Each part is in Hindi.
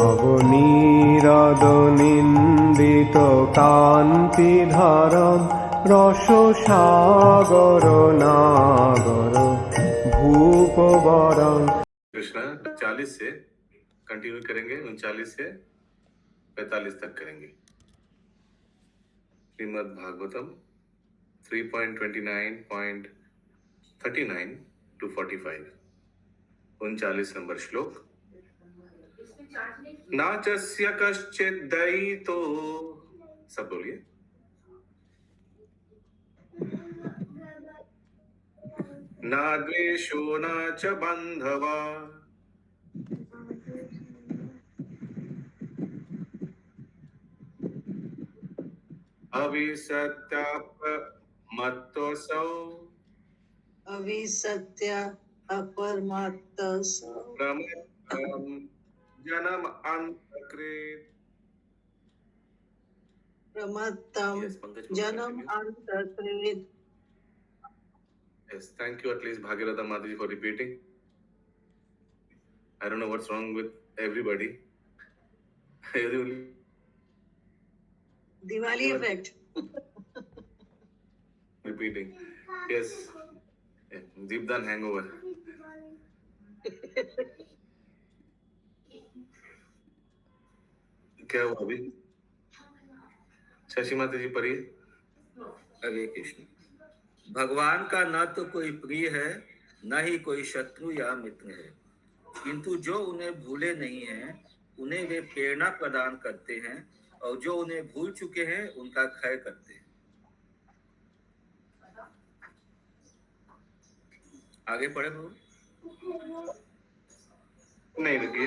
নবনীরদনিন্দিত কান্তিধারম রসসাগর নাগর ভূপবরং। कृष्णा 40 से कंटिन्यू करेंगे, 39 से 45 तक करेंगे। श्रीमद् भागवतम 3.29.39 to 45, 39 नंबर श्लोक। नाचस्य कश्चित् दयितो, सब बोलिए। न द्वेषो न च बन्धवा, अविसत्यापमत्तोऽसौ, अविसत्य अपरमात्तसौ प्रमत्तम् जन्म अन्तकृत्। प्रमत्तम Yes, Pankaj, जन्म continue. अंतकृत। Yes, thank you at least Bhagirath Mataji for repeating. I don't know what's wrong with everybody. Diwali effect. Repeating. Yes. Deepdan hangover. क्या हुआ अभी? शशि माता जी पढ़िए। हरे कृष्ण। भगवान का न तो कोई प्रिय है, न ही कोई शत्रु या मित्र है, किंतु जो उन्हें भूले नहीं हैं उन्हें वे प्रेरणा प्रदान करते हैं, और जो उन्हें भूल चुके हैं उनका क्षय करते हैं। आगे पढ़े प्रभु। नहीं लगी।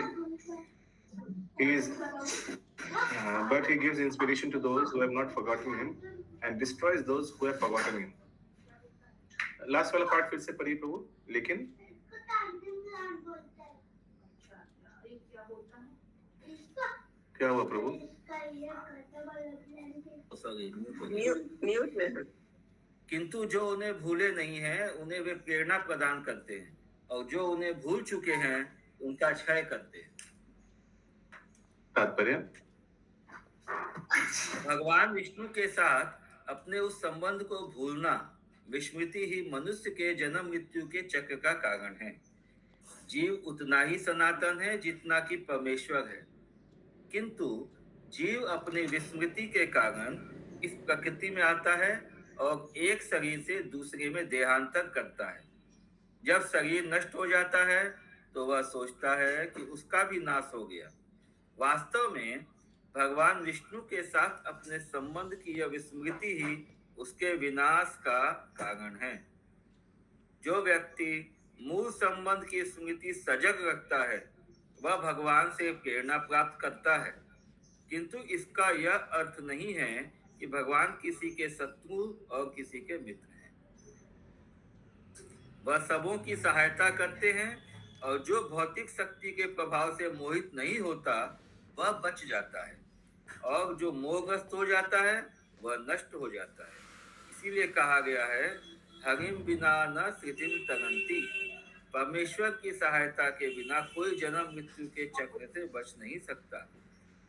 But he gives inspiration to those who have not forgotten him and destroys those who have forgotten him. Last वाला पार्ट फिर से पढ़िए प्रभु। लेकिन क्या हुआ प्रभु? म्यूट में। किंतु जो उन्हें भूले नहीं हैं उन्हें वे प्रेरणा प्रदान करते हैं, और जो उन्हें भूल चुके हैं उनका क्षय करते हैं। तात्पर्य भगवान विष्णु के साथ अपने उस संबंध को भूलना, विस्मृति ही मनुष्य के जन्म मृत्यु के चक्र का कारण है। जीव उतना ही सनातन है जितना कि परमेश्वर है, किंतु जीव अपनी विस्मृति के कारण इस प्रकृति में आता है और एक शरीर से दूसरे में देहांतर करता है। जब शरीर नष्ट हो जाता है तो वह सोचता है कि उसका भी नाश हो गया। वास्तव में भगवान विष्णु के साथ अपने संबंध की यह विस्मृति ही उसके विनाश का कारण है। जो व्यक्ति मूल संबंध की स्मृति सजग रखता है वह भगवान से प्रेरणा प्राप्त करता है, किंतु इसका यह अर्थ नहीं है कि भगवान किसी के शत्रु और किसी के मित्र हैं। वह सबों की सहायता करते हैं, और जो भौतिक शक्ति के प्रभाव से मोहित नहीं होता वह बच जाता है, और जो मोहग्रस्त हो जाता है वह नष्ट हो जाता है। इसीलिए कहा गया है, हरिम बिना न स्थितिम तरंती। परमेश्वर की सहायता के बिना कोई जन्म मृत्यु के चक्र से बच नहीं सकता।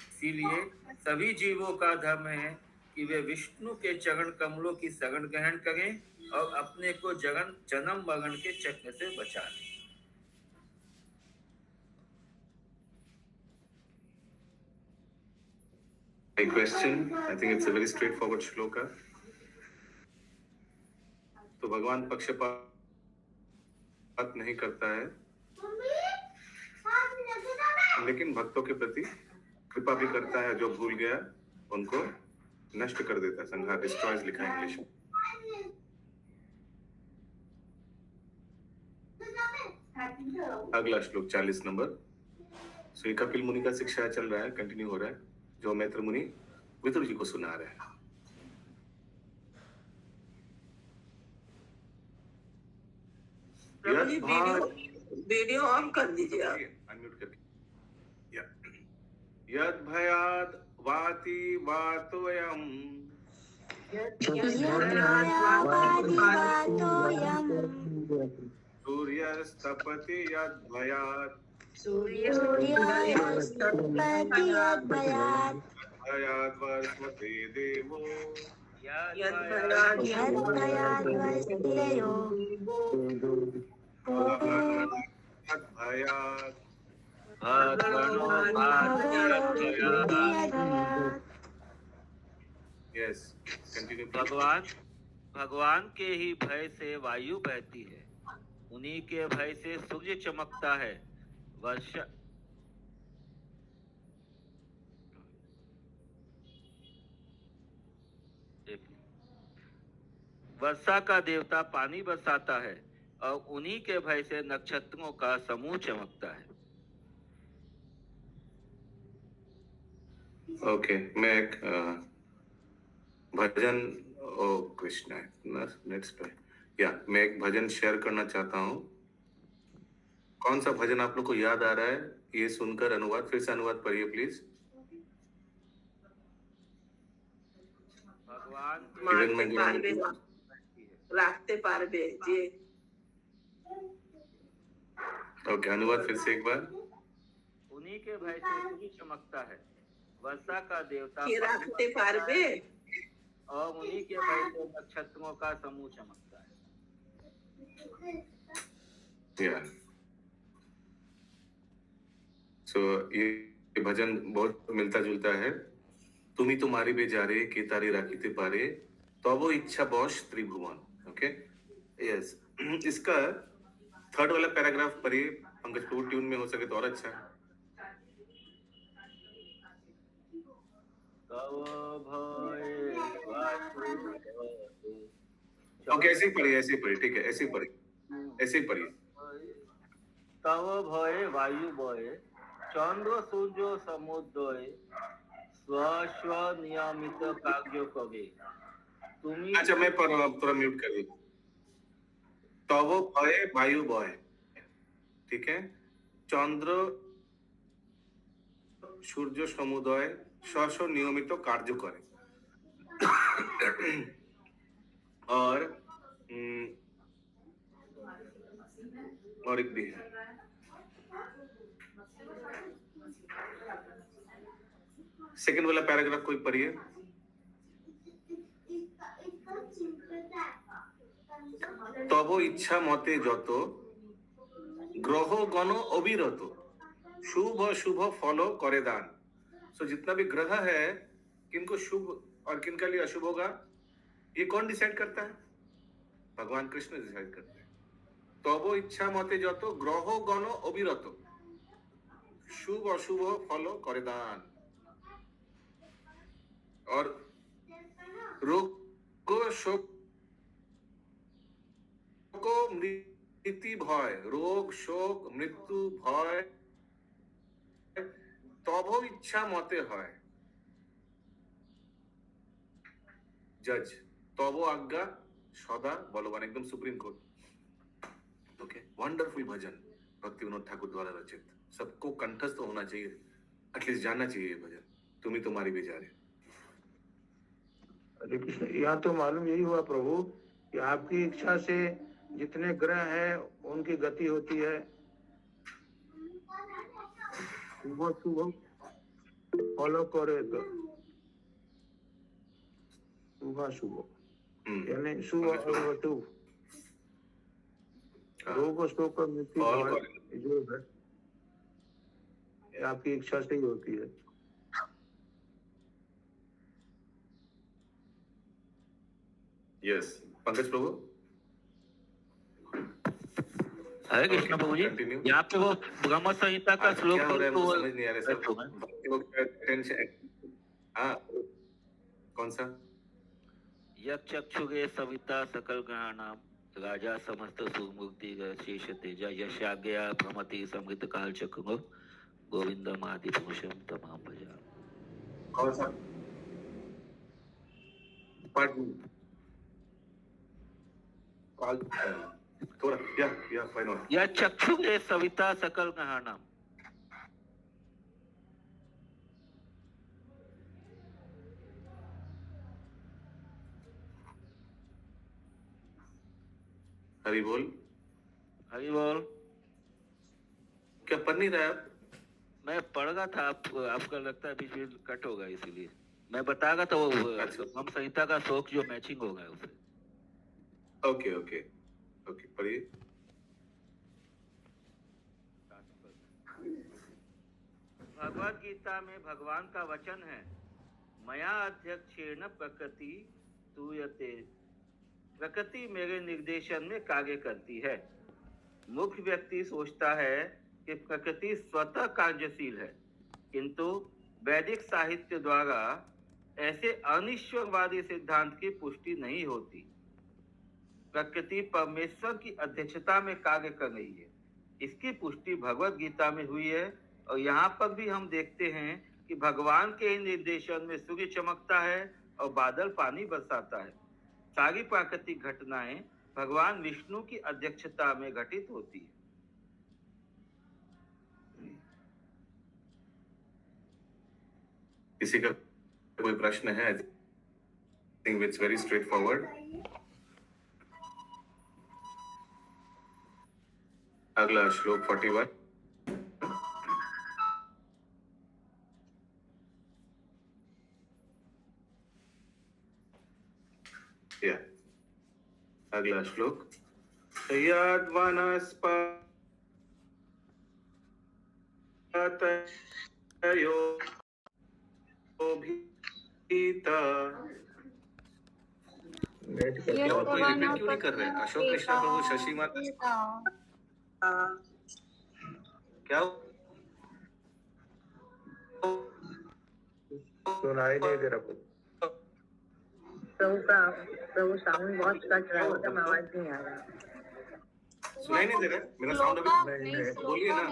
इसीलिए सभी जीवों का धर्म है कि वे विष्णु के चरण कमलों की शरण ग्रहण करें और अपने को जन्म मरण के चक्र से बचा लें। A question, I think it's a very straightforward shloka. तो भगवान पक्षपात नहीं करता है, लेकिन भक्तों के प्रति कृपा भी करता है। जो भूल गया उनको नष्ट कर देता है। संहार, डिस्ट्रॉयज लिखा है इंग्लिश में। अगला श्लोक 40 नंबर। सो ये कपिल मुनि का शिक्षा चल रहा है, कंटिन्यू हो रहा है, जो मैत्र मुनि विदुर जी को सुना रहे हैं। वीडियो ऑन कर दीजिए आप। अनम्यूट करके। यद भयाद वाति वातोयम, सूर्यस्तपति यद भयाद, सूर्योदयास्तभयात् भयाद् वर्ष्मते देवो यद्भयाद्वर्ष्ययो भयात् भगवद्गीताभयात् यस कंटिन्यू भगवान भगवान के ही भय से वायु बहती है, उन्हीं के भय से सूर्य चमकता है। वर्षा वर्षा का देवता पानी बरसाता है और उन्हीं के भय से नक्षत्रों का समूह चमकता है। ओके मैं एक भजन ओ कृष्ण नेक्स्ट पे या मैं एक भजन शेयर करना चाहता हूँ। कौन सा भजन आप लोग को याद आ रहा है ये सुनकर अनुवाद फिर से अनुवाद पढ़िए प्लीज। भगवान मारते पारबे राखते पारबे जी। ओके अनुवाद फिर से एक बार। उन्हीं के भय से सूर्य चमकता है, वर्षा का देवता के राखते पारबे और उन्हीं के भय से नक्षत्रों का समूह चमकता है। या सो ये भजन बहुत मिलता जुलता है। तुम ही तुम्हारी बेजारे के तारे राखीते पारे तो वो इच्छा बॉश त्रिभुवन। ओके यस इसका थर्ड वाला पैराग्राफ पढ़िए पंकज टू ट्यून में हो सके तो और अच्छा है। ओके ऐसे ही पढ़िए ठीक है ऐसे ही पढ़िए। तव भय वायु भय चंद्र सूर्य समुद्रय स्व स्व नियमित कार्य कवे तुम्ही। अच्छा मैं थोड़ा म्यूट कर दूं। तव भय वायु भय ठीक है चंद्र सूर्य समुदय स्व नियमित कार्य करे और एक भी है सेकंड वाला पैराग्राफ कोई पढ़िए। तब इच्छा मते যত ग्रह गण अविरत शुभ शुभ फल करे दान। सो जितना भी ग्रह है किनको शुभ और किनका लिए अशुभ होगा ये कौन डिसाइड करता है? भगवान कृष्ण डिसाइड करते हैं। तब इच्छा मते যত ग्रह गण अविरत शुभ अशुभ फल करे दान। और रोग शोक मृत्यु भय रोग शोक मृत्यु भय तब इच्छा मते হয় जज तब आज्ञा सदा बलवान एकदम सुप्रीम कोर्ट। ओके वंडरफुल भजन भक्ति विनोद ठाकुर द्वारा रचित सबको कंठस्थ होना चाहिए एटलीस्ट जानना चाहिए ये भजन तुम ही तुम्हारी बेजारे। हरे कृष्ण। यहाँ तो मालूम यही हुआ प्रभु कि आपकी इच्छा से जितने ग्रह हैं उनकी गति होती है शुभ शुभ फॉलो करे तो शुभ शुभ यानी शुभ और अशुभ रोग शोक मृत्यु जो है आपकी इच्छा से ही होती है। यस पंकज प्रभु। हरे कृष्ण प्रभु जी यहाँ पे वो ब्रह्म संहिता का श्लोक समझ नहीं आ रहा सब हाँ कौन सा यक्षुगे सविता सकल ग्रहाणाम राजा समस्त सुमूर्ति शेष तेजा यशाज्ञा भ्रमति समृत काल चक्र गोविंदम आदि पुरुषम तमाम भजा। कौन सा पार्ट थोड़ा या फाइन या चक्षुगे सविता सकल ग्रहाणाम। हरि बोल हरि बोल। क्या पढ़ नहीं रहा है आप? मैं पढ़ रहा था, आपका लगता है बीच में कट होगा, इसीलिए मैं बता रहा था वो अच्छा। हम संहिता का श्लोक जो मैचिंग होगा उसे। ओके ओके ओके, पढ़िए। भगवत गीता में भगवान का वचन है, मया अध्यक्षेण प्रकृति तूयते। प्रकृति मेरे निर्देशन में कार्य करती है। मुख्य व्यक्ति सोचता है कि प्रकृति स्वतः कार्यशील है, किंतु वैदिक साहित्य द्वारा ऐसे अनिश्वरवादी सिद्धांत की पुष्टि नहीं होती। प्रकृति परमेश्वर की अध्यक्षता में कार्य कर रही है, इसकी पुष्टि भगवत गीता में हुई है। और यहाँ पर भी हम देखते हैं कि भगवान के निर्देशन में सूर्य चमकता है और बादल पानी बरसाता है। सारी प्राकृतिक घटनाएं भगवान विष्णु की अध्यक्षता में घटित होती है। किसी का कोई प्रश्न है? I think it's very straight forward. अगला श्लोक 41। या अगला श्लोक, यद्वनस्पतयो भीता। क्या वो कोई रिपीट क्यों नहीं कर रहे? अशोक कृष्णा प्रभु, शशि माता, क्या सुनाई नहीं दे रहा कुछ। प्रभु साउंड बहुत कट रहा है, एकदम आवाज नहीं आ रहा। सुनाई नहीं दे रहा? मेरा साउंड अभी बोलिए ना।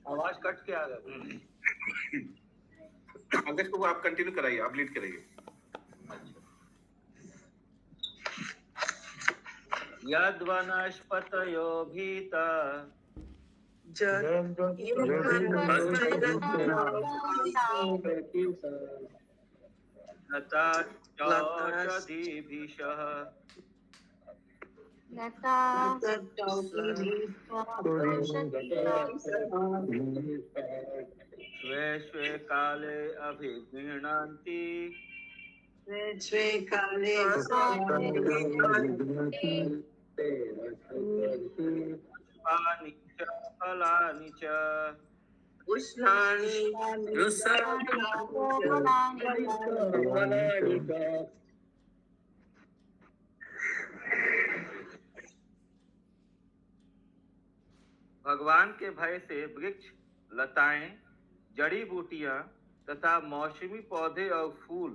आवाज कट के आ गया। पंकज को आप कंटिन्यू कराइए, आप लीड कराइए। यद्वनस्पतयो भीता लताश्चौषधीभिषः स्वे स्वे काले अभिगृह्णान्ति स्वे काले पुष्पाणि च फलानि च उष्णानि भगवान के भय से वृक्ष, लताएं, जड़ी बूटियां तथा मौसमी पौधे और फूल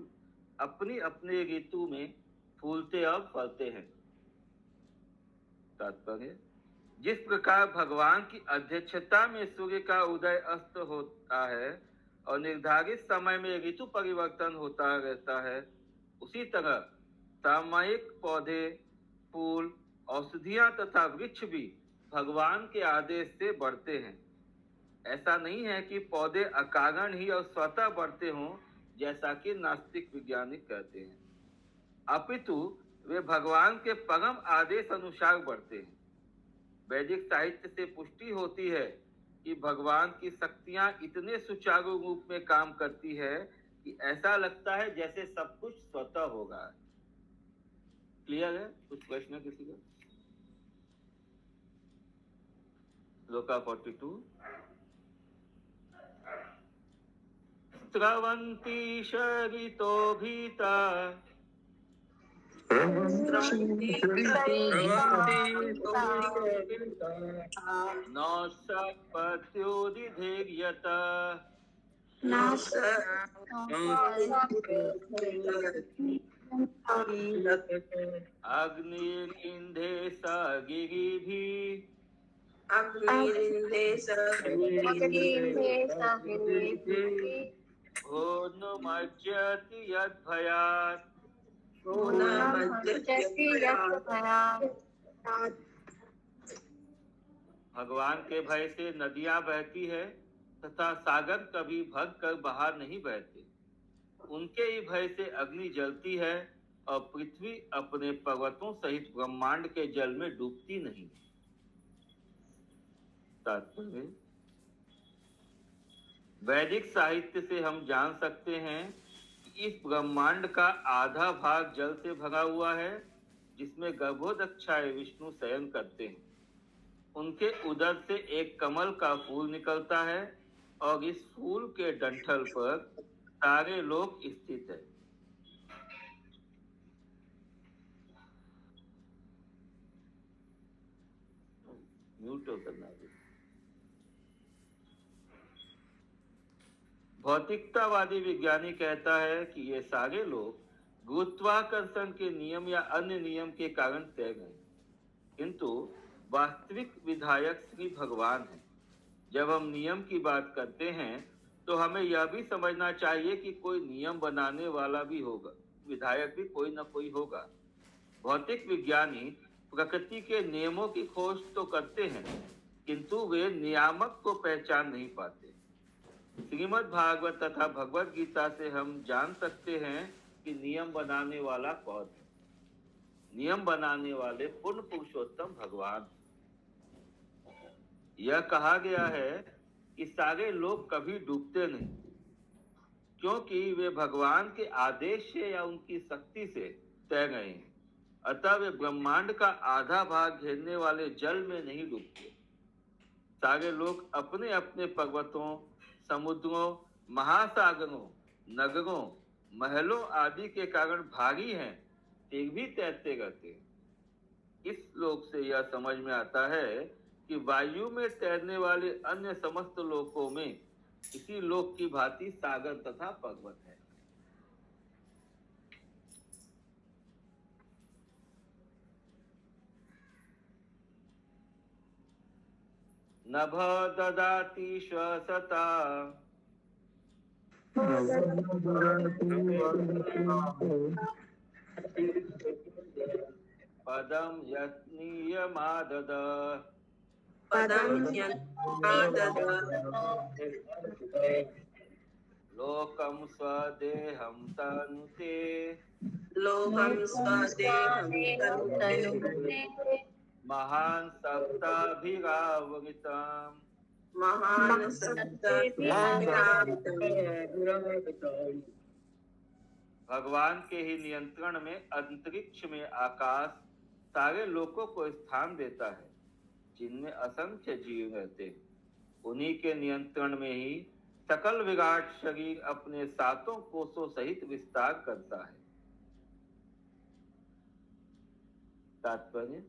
अपनी अपनी ऋतु में फूलते और फलते हैं। तात्पर्य, जिस प्रकार भगवान की अध्यक्षता में सूर्य का उदय अस्त होता है और निर्धारित समय में ऋतु परिवर्तन होता रहता है, उसी तरह सामयिक पौधे, फूल, औषधियां तथा वृक्ष भी भगवान के आदेश से बढ़ते हैं। ऐसा नहीं है कि पौधे अकारण ही और स्वतः बढ़ते हों, जैसा कि नास्तिक वैज्ञानिक कहते हैं, अपितु वे भगवान के परम आदेश अनुसार बढ़ते हैं। वैदिक साहित्य से पुष्टि होती है कि भगवान की शक्तियां इतने सुचारू रूप में काम करती है कि ऐसा लगता है जैसे सब कुछ स्वतः होगा। क्लियर है? कुछ प्रश्न किसी का? श्लोका 42। स्रवन्ति शरितो भीता न सपत्योदिधीर्यत अग्निरिन्धे स गिरिभिः होनुमज्जति यद्भयात्। भगवान के भय से नदियां बहती है तथा सागर कभी भग कर बाहर नहीं बहते। उनके ही भय से अग्नि जलती है और पृथ्वी अपने पर्वतों सहित ब्रह्मांड के जल में डूबती नहीं। तात्पर्य, वैदिक साहित्य से हम जान सकते हैं कि इस ब्रह्मांड का आधा भाग जल से भरा हुआ है, जिसमें गर्भोदक्षाए विष्णु शयन करते हैं। उनके उदर से एक कमल का फूल निकलता है और इस फूल के डंठल पर सारे लोक स्थित है। म्यूट करना है। भौतिकतावादी विज्ञानी कहता है कि ये सारे लोग गुरुत्वाकर्षण के नियम या अन्य नियम के कारण तय गए, किंतु वास्तविक विधायक श्री भगवान है। जब हम नियम की बात करते हैं तो हमें यह भी समझना चाहिए कि कोई नियम बनाने वाला भी होगा, विधायक भी कोई ना कोई होगा। भौतिक विज्ञानी प्रकृति के नियमों की खोज तो करते हैं, किंतु वे नियामक को पहचान नहीं पाते। श्रीमद् भागवत तथा भगवत गीता से हम जान सकते हैं कि नियम बनाने वाला कौन है। नियम बनाने वाले पूर्ण पुरुषोत्तम भगवान। यह कहा गया है कि सारे लोग कभी डूबते नहीं, क्योंकि वे भगवान के आदेश से या उनकी शक्ति से तय गए हैं। अतः वे ब्रह्मांड का आधा भाग घेरने वाले जल में नहीं डूबते। सारे लोग अपने अपने पर्वतों, समुद्रों, महासागरों, नगरों, महलों आदि के कारण भारी हैं, फिर भी तैरते रहते हैं। इस श्लोक से यह समझ में आता है कि वायु में तैरने वाले अन्य समस्त लोकों में इसी लोक की भांति सागर तथा पर्वत है। नभ ददाति श्वसता पदम यत्नीयमादद लोकम स्वदेहं तनुते महान सप्ताभिरावृतम् भगवान के ही नियंत्रण में अंतरिक्ष में आकाश सारे लोकों को स्थान देता है, जिनमें असंख्य जीव रहते हैं। उन्हीं के नियंत्रण में ही सकल विराट शरीर अपने सातों कोषों सहित विस्तार करता है। तात्पर्य,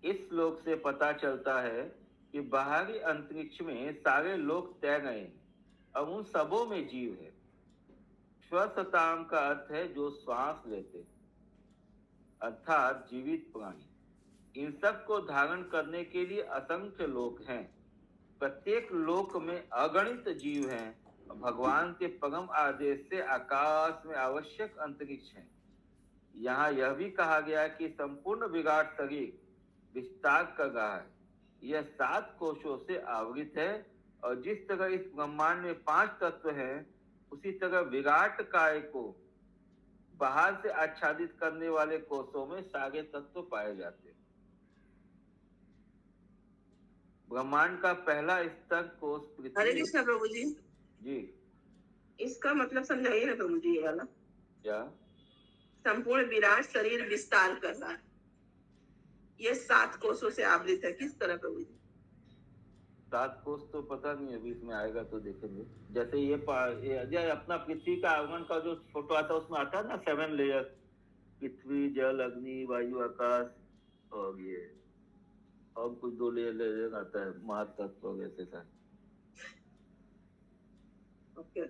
इस श्लोक से पता चलता है कि बाहरी अंतरिक्ष में सारे लोग तय गए हैं और उन सबों में जीव है। श्वसताम का अर्थ है जो श्वास लेते, अर्थात जीवित प्राणी। इन सब को धारण करने के लिए असंख्य लोक हैं। प्रत्येक लोक में अगणित जीव हैं। भगवान के परम आदेश से आकाश में आवश्यक अंतरिक्ष है। यहाँ यह भी कहा गया कि संपूर्ण विराट शरीर विस्तार कर रहा है। यह 7 कोशों से आवृत है और जिस तरह इस ब्रह्मांड में 5 तत्व हैं, उसी तरह विराट काय को बाहर से आच्छादित करने वाले कोशों में सारे तत्व पाए जाते हैं। ब्रह्मांड का पहला स्तर कोश पृथ्वी। हरे कृष्ण प्रभु जी। जी, इसका मतलब समझाइए ना प्रभु जी। ये वाला क्या? संपूर्ण विराट शरीर विस्तार कर रहा है, ये 7 कोषों से आवृत है। किस तरह प्रभु जी? 7 कोष तो पता नहीं, अभी इसमें आएगा तो देखेंगे। जैसे ये अपना पृथ्वी का आगमन का जो फोटो आता है उसमें आता है ना 7 लेयर, पृथ्वी, जल, अग्नि, वायु, आकाश और ये और कुछ 2 लेयर आता है, महातत्व वैसे का। ओके।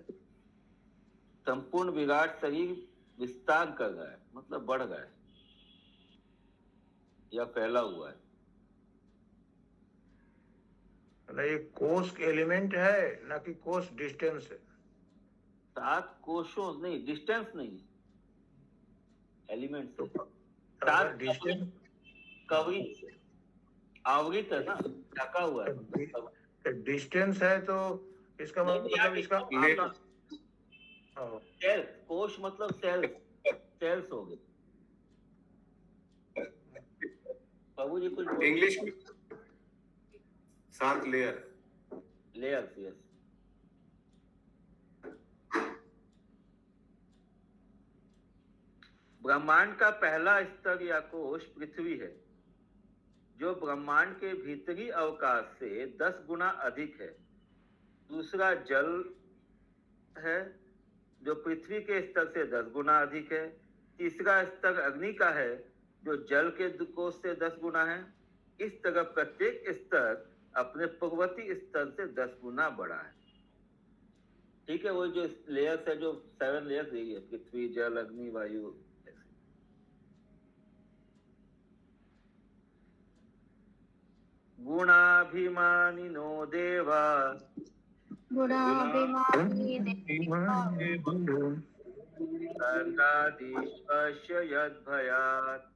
संपूर्ण विराट शरीर विस्तार कर रहा है, मतलब बढ़ रहा है या फैला हुआ है। ये कोष के एलिमेंट है ना कि कोष डिस्टेंस है? 7 कोशों नहीं, डिस्टेंस नहीं, एलिमेंट तो 7 डिस्टेंस कवरिंग से आवृत है ना, ढका हुआ है। डिस्टेंस है तो इसका मतलब इसका सेल्स, कोश मतलब सेल्स हो गए। प्रभु जी कुछ इंग्लिश में 7 लेयर। Layers, yes. ब्रह्मांड का पहला स्तर या कोश पृथ्वी है, जो ब्रह्मांड के भीतरी अवकाश से 10 गुना अधिक है। दूसरा जल है, जो पृथ्वी के स्तर से 10 गुना अधिक है। तीसरा स्तर अग्नि का है, जो जल के कोश से 10 गुना है। इस तरह प्रत्येक स्तर अपने पूर्ववर्ती स्तर से 10 गुना बड़ा है। ठीक है, वो जो लेयर्स है, जो 7 लेयर्स यही है, पृथ्वी, जल, अग्नि, वायु। गुणाभिमानिनो देवा गुणाभिमानी देवा सर्गाधीश्वस्य यद्भयात्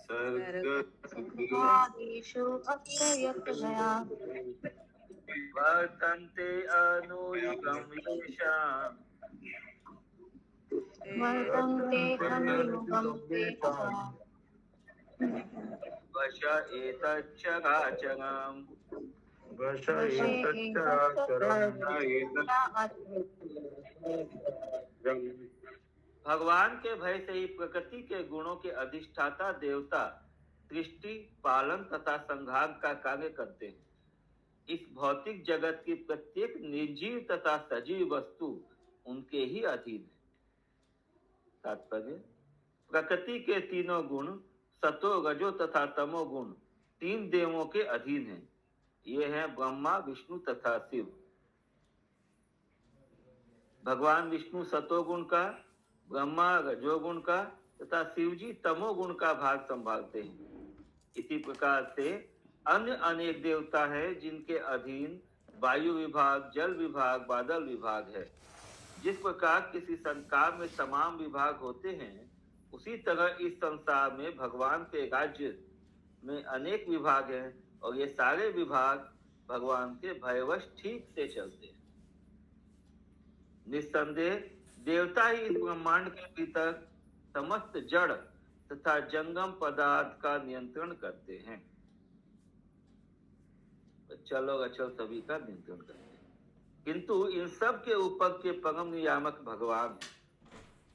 सर्गादिषु अक्षयत्वया वर्तन्ते अनुयुगं येषाम् वर्तन्ते अनुयुगं तेषाम् वश एतच्चराचरम्। वश वशे भगवान के भय से ही प्रकृति के गुणों के अधिष्ठाता देवता सृष्टि, पालन तथा संहार का कार्य करते हैं। इस भौतिक जगत की प्रत्येक निर्जीव तथा सजीव वस्तु उनके ही अधीन है। तात्पर्य, प्रकृति के तीनों गुण सतो, रजो तथा तमो गुण 3 देवों के अधीन हैं। ये हैं ब्रह्मा, विष्णु तथा शिव। भगवान विष्णु सतोगुण का, ब्रह्मा रजोगुण का तथा शिवजी तमोगुण का भाग संभालते हैं। इसी प्रकार से अन्य अनेक देवता है जिनके अधीन वायु विभाग, जल विभाग, बादल विभाग है। जिस प्रकार किसी संसार में तमाम विभाग होते हैं, उसी तरह इस संसार में भगवान के राज्य में अनेक विभाग हैं और ये सारे विभाग भगवान के भयवश ठीक से चलते हैं। निस्संदेह देवता ही इस ब्रह्मांड के भीतर समस्त जड़ तथा जंगम पदार्थ का नियंत्रण करते हैं। चल और अचल सभी का नियंत्रण करते हैं, किंतु इन सब के ऊपर के परम नियामक भगवान हैं।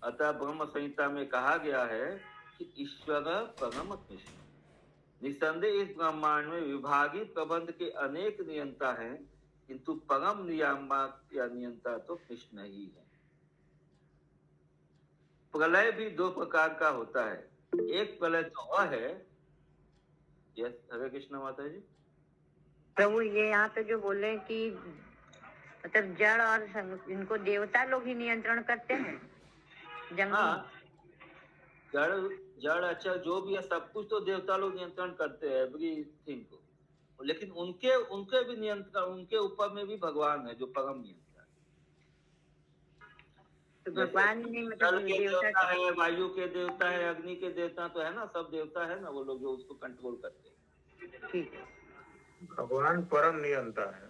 अतः ब्रह्म संहिता में कहा गया है कि ईश्वर परम कृष्ण। निसंदेह इस ब्रह्मांड में विभागीय प्रबंध के अनेक नियंता हैं, किंतु परम नियामक या नियंता तो कृष्ण ही है। प्रलय भी 2 प्रकार का होता है। एक प्रलय तो वह है, यस हरे कृष्ण माता जी। प्रभु ये यहाँ पे जो बोले कि मतलब जड़ और इनको देवता लोग ही नियंत्रण करते हैं। हाँ, जड़ अचल जो भी है सब कुछ तो देवता लोग नियंत्रण करते हैं, एवरीथिंग को। लेकिन उनके भी नियंत्रण, उनके ऊपर में भी भगवान है जो परम नियंत्रण। तो भगवान ने मतलब जल के देवता है, वायु के देवता है, अग्नि के देवता तो है ना, सब देवता है ना, वो लोग जो उसको कंट्रोल करते हैं। ठीक है, भगवान परम नियंता है।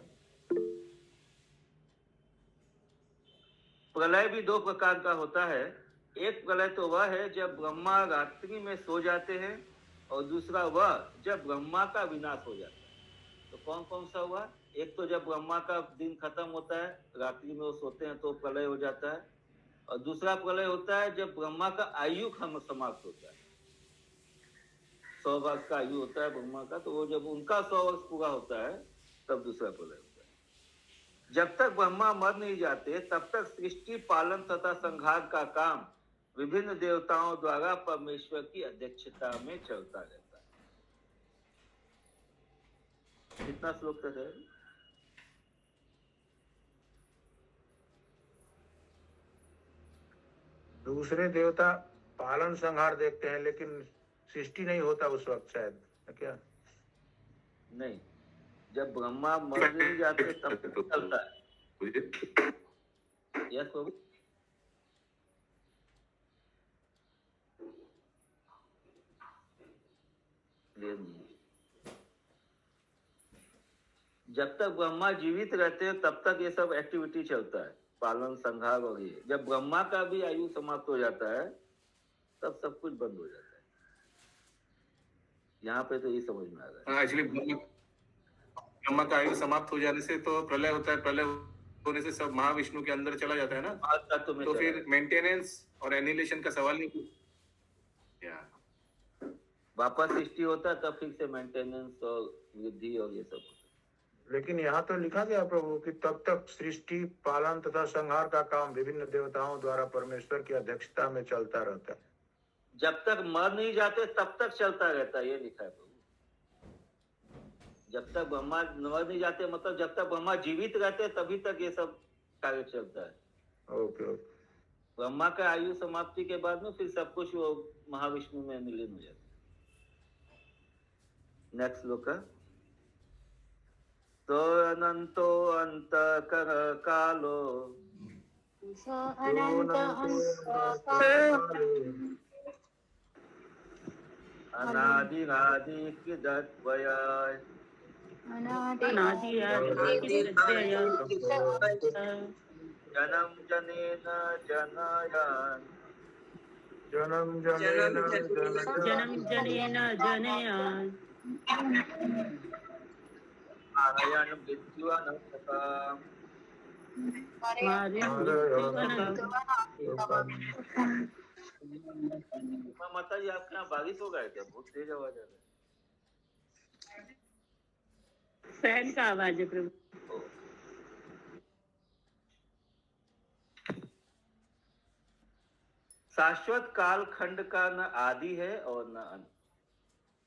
प्रलय भी 2 प्रकार का होता है। एक प्रलय तो वह है जब ब्रह्मा रात्रि में सो जाते हैं, और दूसरा वह जब ब्रह्मा का विनाश हो जाता है। तो कौन कौन सा हुआ? एक तो जब ब्रह्मा का दिन खत्म होता है, रात्रि में वो सोते हैं तो प्रलय हो जाता है। और दूसरा प्रलय होता है जब ब्रह्मा का आयु समाप्त होता है। 100 वर्ष का आयु होता है ब्रह्मा का, तो वो जब उनका 100 वर्ष पूरा होता है तब दूसरा प्रलय होता है। जब तक ब्रह्मा मर नहीं जाते तब तक सृष्टि, पालन तथा संहार का काम विभिन्न देवताओं द्वारा परमेश्वर की अध्यक्षता में चलता रहता है। कितना श्लोक तक है? दूसरे देवता पालन संहार देखते हैं, लेकिन सृष्टि नहीं होता उस वक्त शायद, क्या? नहीं, जब ब्रह्मा मर नहीं जाते तब तक चलता है। यस प्रभु। जब तक ब्रह्मा जीवित रहते हैं तब तक ये सब एक्टिविटी चलता है, पालन संहार और ये। जब ब्रह्मा का भी आयु समाप्त हो जाता है तब सब कुछ बंद हो जाता है। यहाँ पे तो ये समझ में आ रहा है। एक्चुअली ब्रह्मा का आयु समाप्त हो जाने से तो प्रलय होता है, प्रलय होने से सब महाविष्णु के अंदर चला जाता है ना, महान तत्व में तो चला फिर गया। मेंटेनेंस और एनिलेशन का सवाल नहीं। या वापस सृष्टि होता है तब फिर से मेंटेनेंस और वृद्धि और ये सब होता है। लेकिन यहाँ तो लिखा गया प्रभु कि तब तक सृष्टि, पालन तथा संहार का काम विभिन्न देवताओं द्वारा परमेश्वर की अध्यक्षता में चलता रहता है। जब तक मर नहीं जाते तब तक चलता रहता है, ये लिखा है प्रभु। जब तक ब्रह्मा मर नहीं जाते मतलब जब तक ब्रह्मा जीवित रहते तभी तक ये सब कार्य चलता है। Okay okay. ब्रह्मा का आयु समाप्ति के बाद में फिर सब कुछ वो महाविष्णु में विलीन हो जाता है। नेक्स्ट श्लोक है। तो अनंतो अंत कर कालो स अनंत अनादिरादि किदद्वयाय जन्म जनेन जनयान जन्म जनेन जनयान नारायण मृत्यु अनंतकाम। माता जी आपके यहाँ बारिश हो गया क्या? बहुत तेज आवाज आ रहा है। फैन का आवाज है प्रभु। शाश्वत काल खंड का न आदि है और न अंत।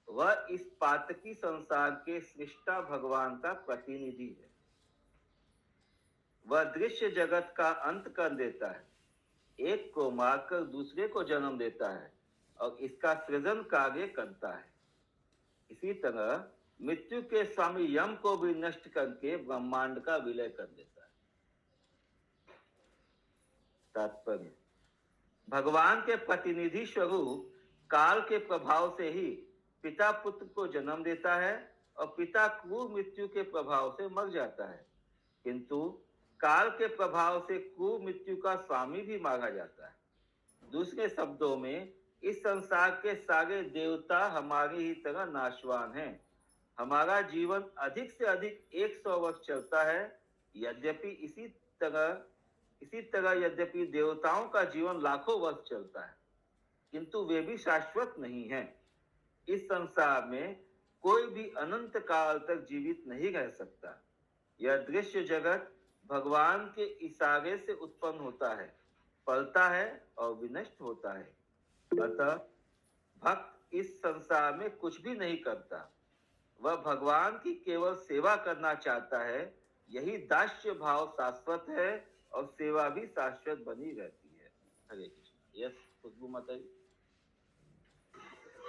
वह इस पातकी संसार के सृष्टा भगवान का प्रतिनिधि है। वह दृश्य जगत का अंत कर देता है, एक को मारकर दूसरे को जन्म देता है और इसका सृजन कार्य करता है। इसी तरह मृत्यु के स्वामी यम को भी नष्ट करके ब्रह्मांड का विलय कर देता है। तात्पर्य, भगवान के प्रतिनिधि स्वरूप काल के प्रभाव से ही पिता पुत्र को जन्म देता है और पिता क्रूर मृत्यु के प्रभाव से मर जाता है, किंतु काल के प्रभाव से क्रूर मृत्यु का स्वामी भी मारा जाता है। दूसरे शब्दों में इस संसार के सारे देवता हमारी ही तरह नाशवान हैं। हमारा जीवन अधिक से अधिक 100 वर्ष चलता है, यद्यपि इसी तरह यद्यपि देवताओं का जीवन लाखों वर्ष चलता है, किंतु वे भी शाश्वत नहीं हैं। इस संसार में कोई भी अनंत काल तक जीवित नहीं रह सकता। यह दृश्य जगत भगवान के इशारे से उत्पन्न होता है, पलता है और विनष्ट होता है। अतः भक्त इस संसार में कुछ भी नहीं करता, वह भगवान की केवल सेवा करना चाहता है। यही दास्य भाव शाश्वत है और सेवा भी शाश्वत बनी रहती है। हरे कृष्ण। यस खुशबू माता जी।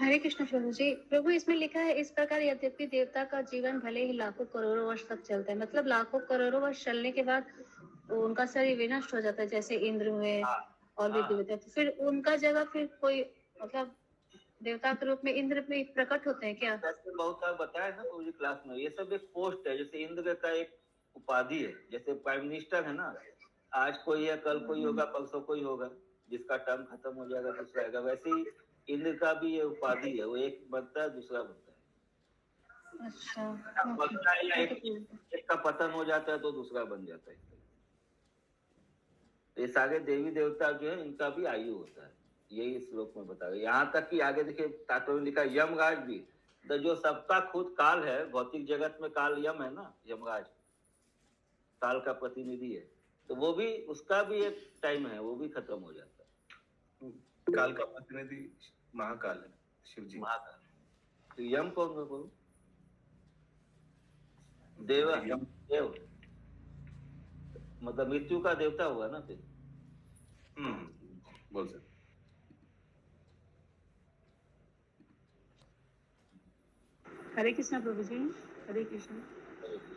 हरे कृष्ण प्रभु जी। प्रभु इसमें लिखा है, इस प्रकार यद्यपि देवता का जीवन भले ही लाखों करोड़ों वर्ष तक चलता है, मतलब लाखों करोड़ों वर्ष चलने के बाद उनका शरीर विनष्ट हो जाता है, जैसे इंद्र हुए और भी देवता। तो फिर उनका जगह फिर कोई मतलब देवता के रूप में इंद्र में प्रकट होते हैं क्या? बहुत बार बताया ना पूरी क्लास में, ये सब एक पोस्ट है। जैसे इंद्र का एक उपाधि है, जैसे प्राइम मिनिस्टर है ना, आज कोई है, कल कोई होगा, परसों कोई होगा, जिसका टर्म खत्म हो जाएगा दूसरा आएगा। वैसे ही इंद्र का भी ये उपाधि है, वो एक बनता है दूसरा बनता है। अच्छा। बनता है या एक का पतन हो जाता है तो दूसरा बन जाता है। ये सारे देवी देवता जो है इनका भी आयु होता है, यही श्लोक में बता रहे। यहाँ तक कि आगे देखिए तात्पर्य में लिखा यमराज भी, तो जो सबका खुद काल है, भौतिक जगत में काल यम है ना, यमराज काल का प्रतिनिधि है, तो वो भी, उसका भी एक टाइम है, वो भी खत्म हो जाता है। काल का प्रतिनिधि महाकाल है, शिव जी। महाकाल। तो यम कौन है? बोलो। देव मतलब मृत्यु का देवता हुआ ना फिर। बोल सकते। हरे कृष्ण प्रभु जी। हरे कृष्ण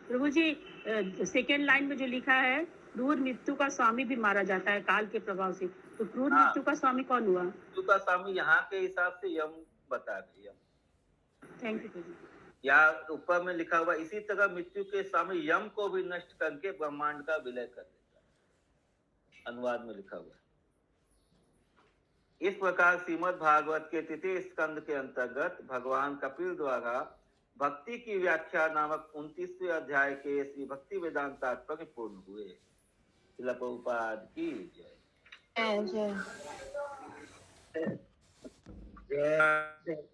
प्रभु जी। सेकेंड लाइन में जो लिखा है, क्रूर मृत्यु का स्वामी भी मारा जाता है काल के प्रभाव से, तो क्रूर मृत्यु का स्वामी कौन हुआ? मृत्यु का स्वामी यहाँ के हिसाब से यम बता रहे। यम। थैंक यू प्रभु। या ऊपर में लिखा हुआ, इसी तरह मृत्यु के स्वामी यम को भी नष्ट करके ब्रह्मांड का विलय कर देता है। अनुवाद में लिखा हुआ है। इस प्रकार श्रीमद् भागवत के तृतीय स्कंद के अंतर्गत भगवान कपिल द्वारा भक्ति की व्याख्या नामक 29वें अध्याय के श्री भक्ति वेदांत तात्पर्य पूर्ण हुए। श्रील प्रभुपाद की जय। जय। जय